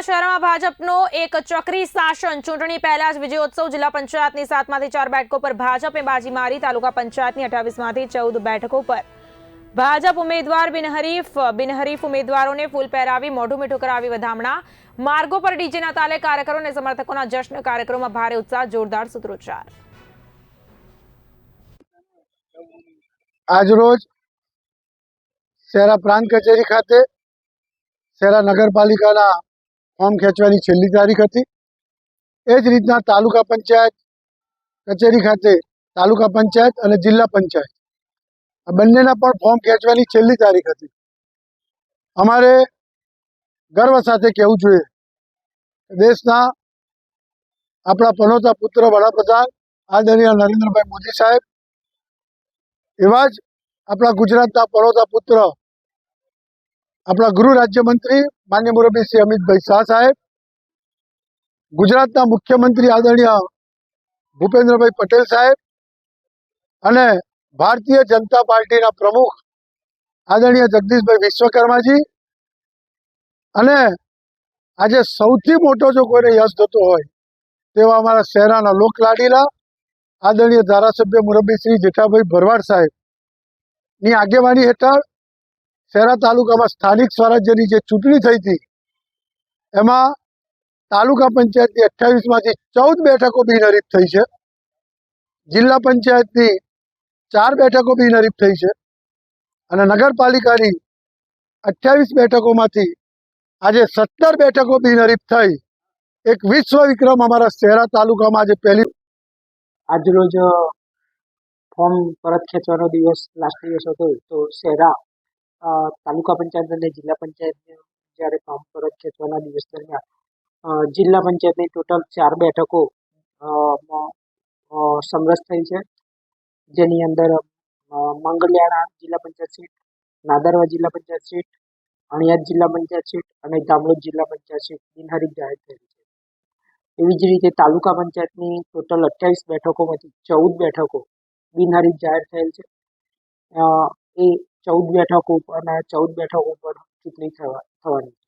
સુરતમાં શહેરમાં ભાજપનો એક ચક્રી શાસન ચૂંટણી પહેલા જ વિજયોત્સવ જિલ્લા પંચાયતની 7માંથી 4 બેઠકો પર ભાજપે બાજી મારી તાલુકા પંચાયતની 28માંથી 14 બેઠકો પર ભાજપ ઉમેદવાર બિનહરીફ ઉમેદવારોને ફૂલ પહેરાવી મોઢું મીઠું કરાવી વધામણા માર્ગો પર ડીજેના તાલે કાર્યકરો અને સમર્થકોના જશ્ન કાર્યક્રમમાં ભારે ઉત્સાહ જોરદાર સૂત્રોચ્ચાર આજરોજ શહેરા પ્રાંત કચેરી ખાતે શહેરા નગરપાલિકાના ફોર્મ ખેંચવાની છેલ્લી તારીખ હતી। એ જ રીતના તાલુકા પંચાયત કચેરી ખાતે તાલુકા પંચાયત અને જિલ્લા પંચાયત આ બંનેના પણ ફોર્મ ખેંચવાની છેલ્લી તારીખ હતી। અમારે ગર્વ સાથે કહેવું જોઈએ દેશના આપણા પનોતા પુત્ર વડાપ્રધાન આદરણીય નરેન્દ્રભાઈ મોદી સાહેબ, એવા જ આપણા ગુજરાતના પનોતા પુત્ર આપણા ગૃહ રાજ્યમંત્રી માન્ય મુરબ્બી શ્રી અમિતભાઈ શાહ સાહેબ, ગુજરાતના મુખ્યમંત્રી આદરણીય ભૂપેન્દ્રભાઈ પટેલ સાહેબ અને ભારતીય જનતા પાર્ટીના પ્રમુખ આદરણીય જગદીશભાઈ વિશ્વકર્માજી અને આજે સૌથી મોટો જો કોઈને યશ થતો હોય તેવા અમારા શહેરાના લોકલાડીલા આદરણીય ધારાસભ્ય મુરબ્બી શ્રી જેઠાભાઈ ભરવાડ સાહેબની આગેવાની હેઠળ શહેરા તાલુકામાં સ્થાનિક સ્વરાજ્યની જે ચૂંટણી થઈ હતી એમાં તાલુકા પંચાયતની 28માંથી 14 બેઠકો બિનહરીફ થઈ છે, જિલ્લા પંચાયતની 4 બેઠકો બિનહરીફ થઈ છે અને નગરપાલિકાની 28 બેઠકોમાંથી આજે 17 બેઠકો બિનહરીફ થઈ એક વિશ્વ વિક્રમ અમારા શહેરા તાલુકામાં આજે પહેલી આજરોજ ફોર્મ પરત ખેંચવાનો દિવસ લાસ્ટ દિવસ હતો તો શહેરા તાલુકા પંચાયત અને જિલ્લા પંચાયતને જ્યારે ફોર્મ પરત ખેંચવાના દિવસ દરમિયાન જિલ્લા પંચાયતની ટોટલ 4 બેઠકો સમરસ થઈ છે, જેની અંદર મંગલિયાણા જિલ્લા પંચાયત સીટ, નાદરવા જિલ્લા પંચાયત સીટ, અણિયાદ જિલ્લા પંચાયત સીટ અને જામલોદ જિલ્લા પંચાયત સીટ બિનહરીફ જાહેર થયેલી છે। એવી જ રીતે તાલુકા પંચાયતની ટોટલ 28 બેઠકોમાંથી 14 બેઠકો બિનહરીફ જાહેર થયેલ છે। એ 14 બેઠકો ઉપર અને 14 બેઠકો ઉપર ચૂંટણી થવાની